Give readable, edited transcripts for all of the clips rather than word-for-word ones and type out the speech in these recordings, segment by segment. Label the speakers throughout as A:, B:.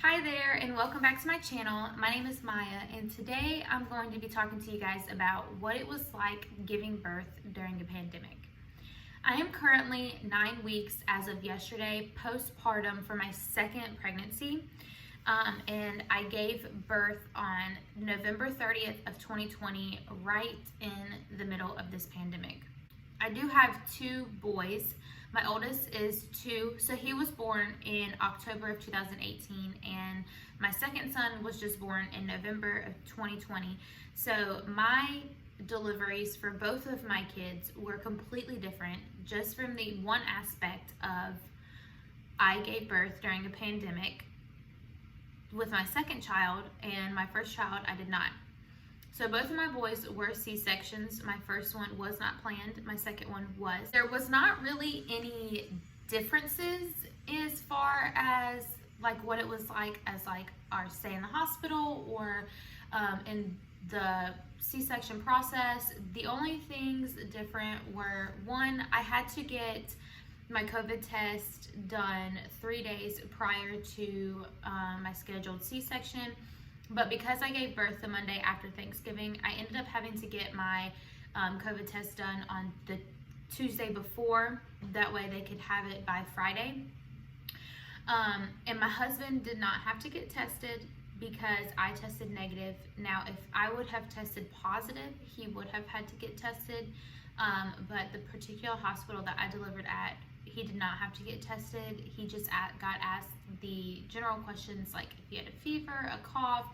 A: Hi there and welcome back to my channel. My name is Maya and today I'm going to be talking to you guys about what it was like giving birth during a pandemic. I am currently 9 weeks as of yesterday postpartum for my second pregnancy, and I gave birth on November 30th of 2020, right in the middle of this pandemic. I do have two boys. My oldest is 2, so he was born in October of 2018, and my second son was just born in November of 2020. So my deliveries for both of my kids were completely different, just from the one aspect of I gave birth during a pandemic with my second child, and my first child I did not. So both of my boys were C-sections. My first one was not planned. My second one was. There was not really any differences as far as like what it was like as like our stay in the hospital or in the C-section process. The only things different were, one, I had to get my COVID test done 3 days prior to my scheduled C-section. But because I gave birth the Monday after Thanksgiving, I ended up having to get my COVID test done on the Tuesday before. That way they could have it by Friday. And my husband did not have to get tested because I tested negative. Now, if I would have tested positive, he would have had to get tested. But the particular hospital that I delivered at, he did not have to get tested. He just got asked the general questions like if he had a fever, a cough,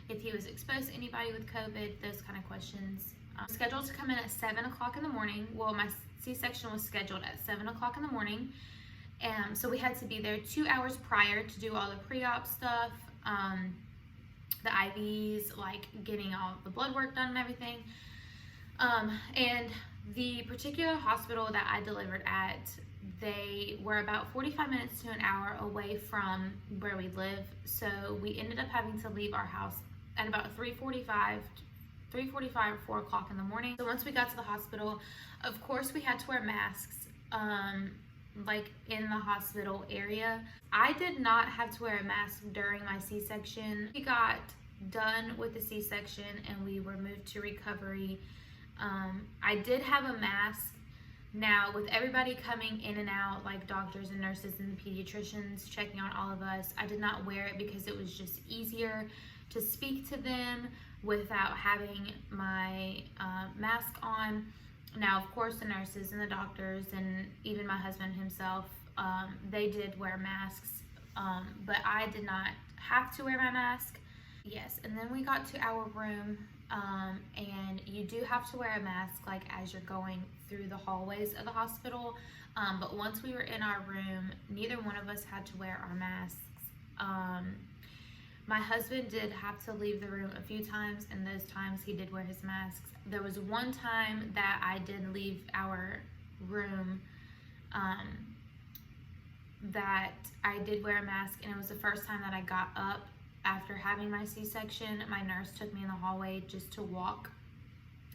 A: if he was exposed to anybody with COVID, those kind of questions. Scheduled to come in at 7 o'clock in the morning. Well, my C-section was scheduled at 7 o'clock in the morning. So we had to be there 2 hours prior to do all the pre-op stuff, the IVs, like getting all the blood work done and everything. And the particular hospital that I delivered at, they were about 45 minutes to an hour away from where we live. So we ended up having to leave our house at about 3:45 or 4 o'clock in the morning. So once we got to the hospital, of course we had to wear masks, like in the hospital area. I did not have to wear a mask during my C-section. We got done with the C-section and we were moved to recovery. I did have a mask. Now, with everybody coming in and out, like doctors and nurses and pediatricians checking on all of us, I did not wear it because it was just easier to speak to them without having my mask on. Now, of course, the nurses and the doctors and even my husband himself, they did wear masks, but I did not have to wear my mask. Yes, and then we got to our room, and you do have to wear a mask like as you're going through the hallways of the hospital, but once we were in our room, neither one of us had to wear our masks. My husband did have to leave the room a few times, and those times he did wear his masks. There was one time that I did leave our room that I did wear a mask, and it was the first time that I got up after having my C-section. My nurse took me in the hallway just to walk,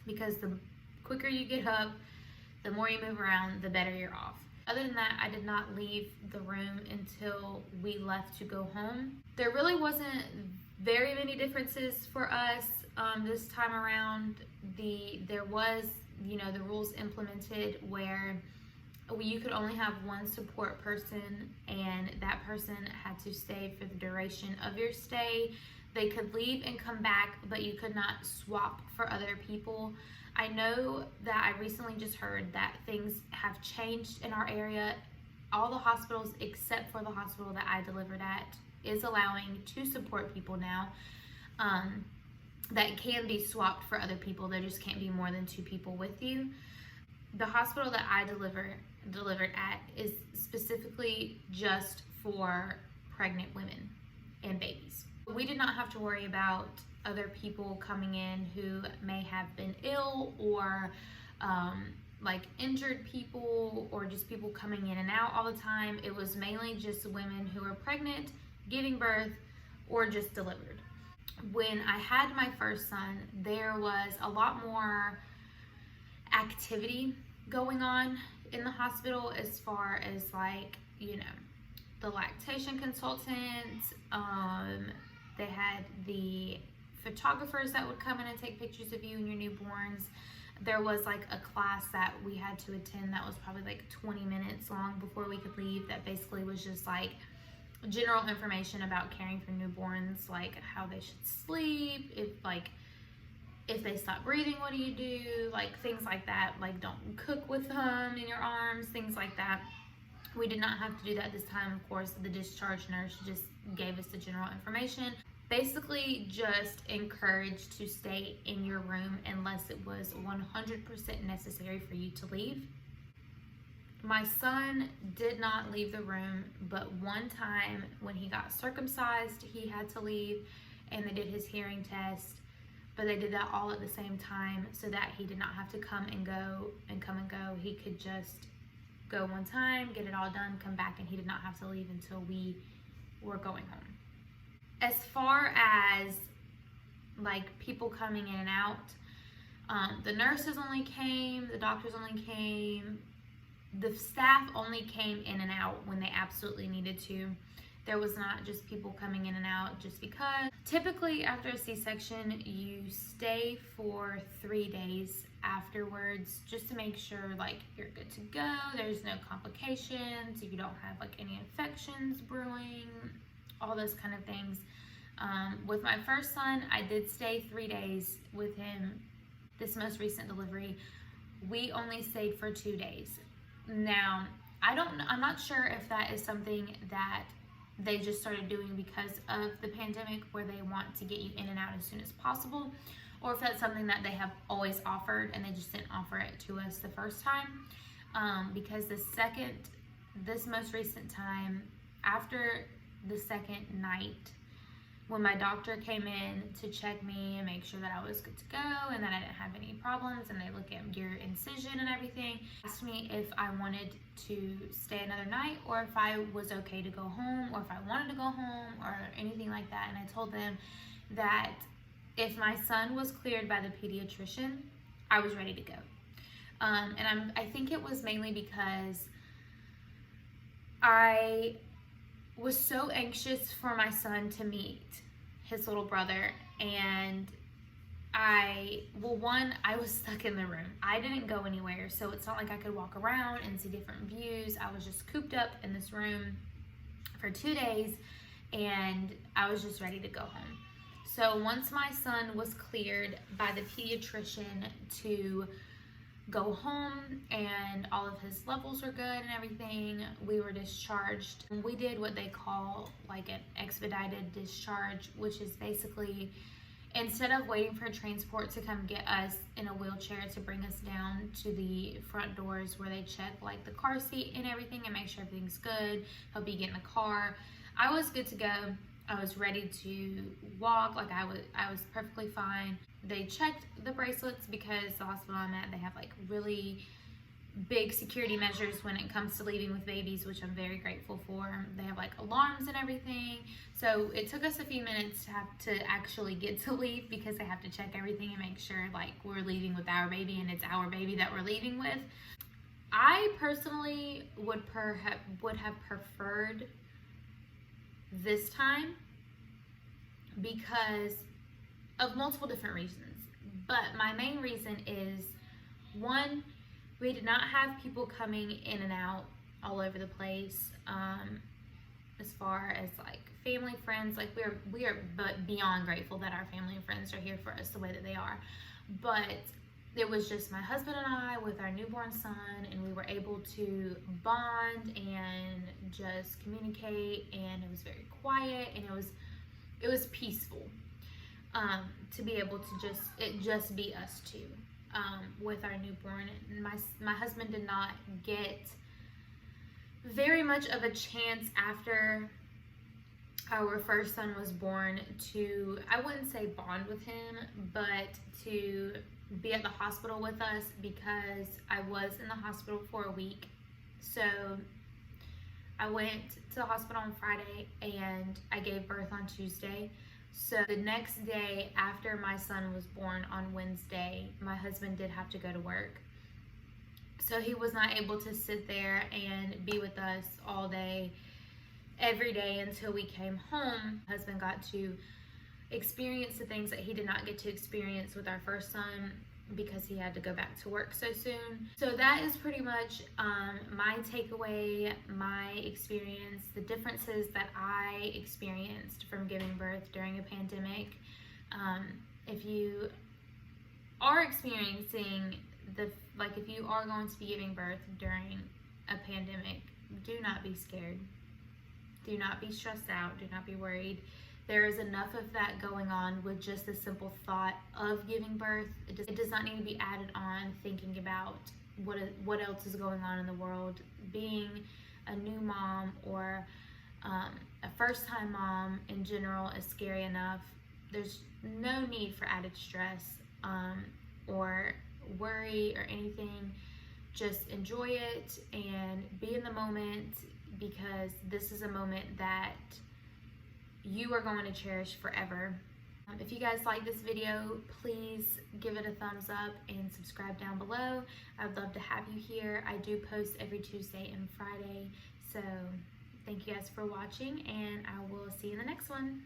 A: because the quicker you get up, the more you move around, the better you're off. Other than that, I did not leave the room until we left to go home. There really wasn't very many differences for us this time around. There was, the rules implemented where you could only have one support person, and that person had to stay for the duration of your stay. They could leave and come back, but you could not swap for other people. I know that I recently just heard that things have changed in our area. All the hospitals except for the hospital that I delivered at is allowing 2 support people now that can be swapped for other people. There just can't be more than 2 people with you. The hospital that I delivered at is specifically just for pregnant women and babies. We did not have to worry about other people coming in who may have been ill or like injured people, or just people coming in and out all the time. It was mainly just women who were pregnant, giving birth, or just delivered. When I had my first son, there was a lot more activity going on in the hospital as far as like, the lactation consultant, They had the photographers that would come in and take pictures of you and your newborns. There was like a class that we had to attend that was probably like 20 minutes long before we could leave, that basically was just like general information about caring for newborns, like how they should sleep, if they stop breathing, what do you do, like things like that, like don't cook with them in your arms, things like that. We did not have to do that this time. Of course, the discharge nurse just gave us the general information. Basically just encouraged to stay in your room unless it was 100% necessary for you to leave. My son did not leave the room, but one time when he got circumcised, he had to leave, and they did his hearing test, but they did that all at the same time so that he did not have to come and go. He could just go one time, get it all done, come back, and he did not have to leave until we were going home. As far as like people coming in and out, the nurses only came, the doctors only came, the staff only came in and out when they absolutely needed to. There was not just people coming in and out just because. Typically after a C-section, you stay for 3 days afterwards just to make sure like you're good to go, there's no complications, you don't have like any infections brewing, all those kind of things. With my first son, I did stay 3 days with him. This most recent delivery, we only stayed for 2 days. Now, I'm not sure if that is something that they just started doing because of the pandemic, where they want to get you in and out as soon as possible, or if that's something that they have always offered and they just didn't offer it to us the first time. Because this most recent time, after the second night, when my doctor came in to check me and make sure that I was good to go and that I didn't have any problems, and they look at your incision and everything, asked me if I wanted to stay another night or if I was okay to go home, or if I wanted to go home or anything like that. And I told them that if my son was cleared by the pediatrician, I was ready to go. And I think it was mainly because I was so anxious for my son to meet his little brother, and I was stuck in the room. I didn't go anywhere, so it's not like I could walk around and see different views. I was just cooped up in this room for 2 days, and I was just ready to go home. So once my son was cleared by the pediatrician to go home and all of his levels were good and everything, we were discharged. We did what they call like an expedited discharge, which is basically, instead of waiting for transport to come get us in a wheelchair to bring us down to the front doors where they check like the car seat and everything and make sure everything's good, help you get in the car, I was good to go. I was ready to walk, like I was perfectly fine. They checked the bracelets because the hospital I'm at, they have like really big security measures when it comes to leaving with babies, which I'm very grateful for. They have like alarms and everything. So it took us a few minutes to actually get to leave because they have to check everything and make sure like we're leaving with our baby and it's our baby that we're leaving with. I personally would have preferred this time because of multiple different reasons, but my main reason is, one, we did not have people coming in and out all over the place. As far as like family, friends, like we are but beyond grateful that our family and friends are here for us the way that they are, but it was just my husband and I with our newborn son, and we were able to bond and just communicate, and it was very quiet, and it was peaceful to be able to just be us two with our newborn. And my husband did not get very much of a chance after our first son was born to, I wouldn't say bond with him, but to be at the hospital with us, because I was in the hospital for a week. So I went to the hospital on Friday and I gave birth on Tuesday. So the next day after my son was born on Wednesday, my husband did have to go to work. So he was not able to sit there and be with us all day, every day until we came home. My husband got to experience the things that he did not get to experience with our first son because he had to go back to work so soon. So that is pretty much my takeaway, my experience, the differences that I experienced from giving birth during a pandemic. If you are experiencing if you are going to be giving birth during a pandemic, do not be scared. Do not be stressed out. Do not be worried. There is enough of that going on with just the simple thought of giving birth. It does not need to be added on thinking about what else is going on in the world. Being a new mom or a first-time mom in general is scary enough. There's no need for added stress or worry or anything. Just enjoy it and be in the moment, because this is a moment that you are going to cherish forever. If you guys like this video, please give it a thumbs up and subscribe down below. I'd love to have you here. I do post every Tuesday and Friday. So thank you guys for watching, and I will see you in the next one.